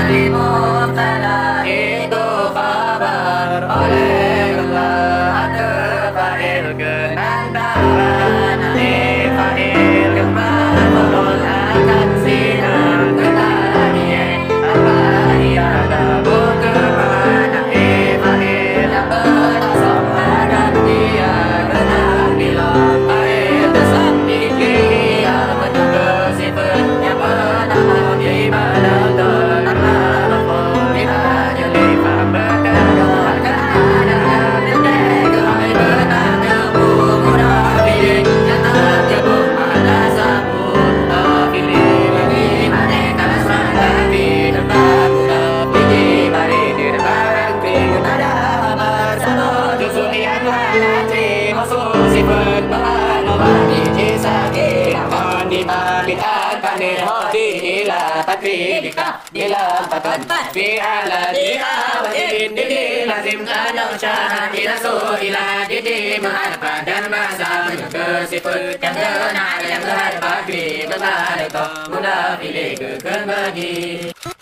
dari mubtala itu kabar oleh Allah ada fa'il kenandaran fa'il kemahmul akan sinar kenanya apa ia dabur kemana fa'il yang berasal dan dia kenal bila fa'il besar dikiri yang menjaga sifatnya bernama ibadah sifat beranoman ijisaki namun dibalikan pandai hati ila tatribika ila patun fi ala diha wadin didi lazim kadang syah ila ila didi ma'arfa dan masa menjaga sifat yang benar yang berhati berbalik mudah pilih kekembali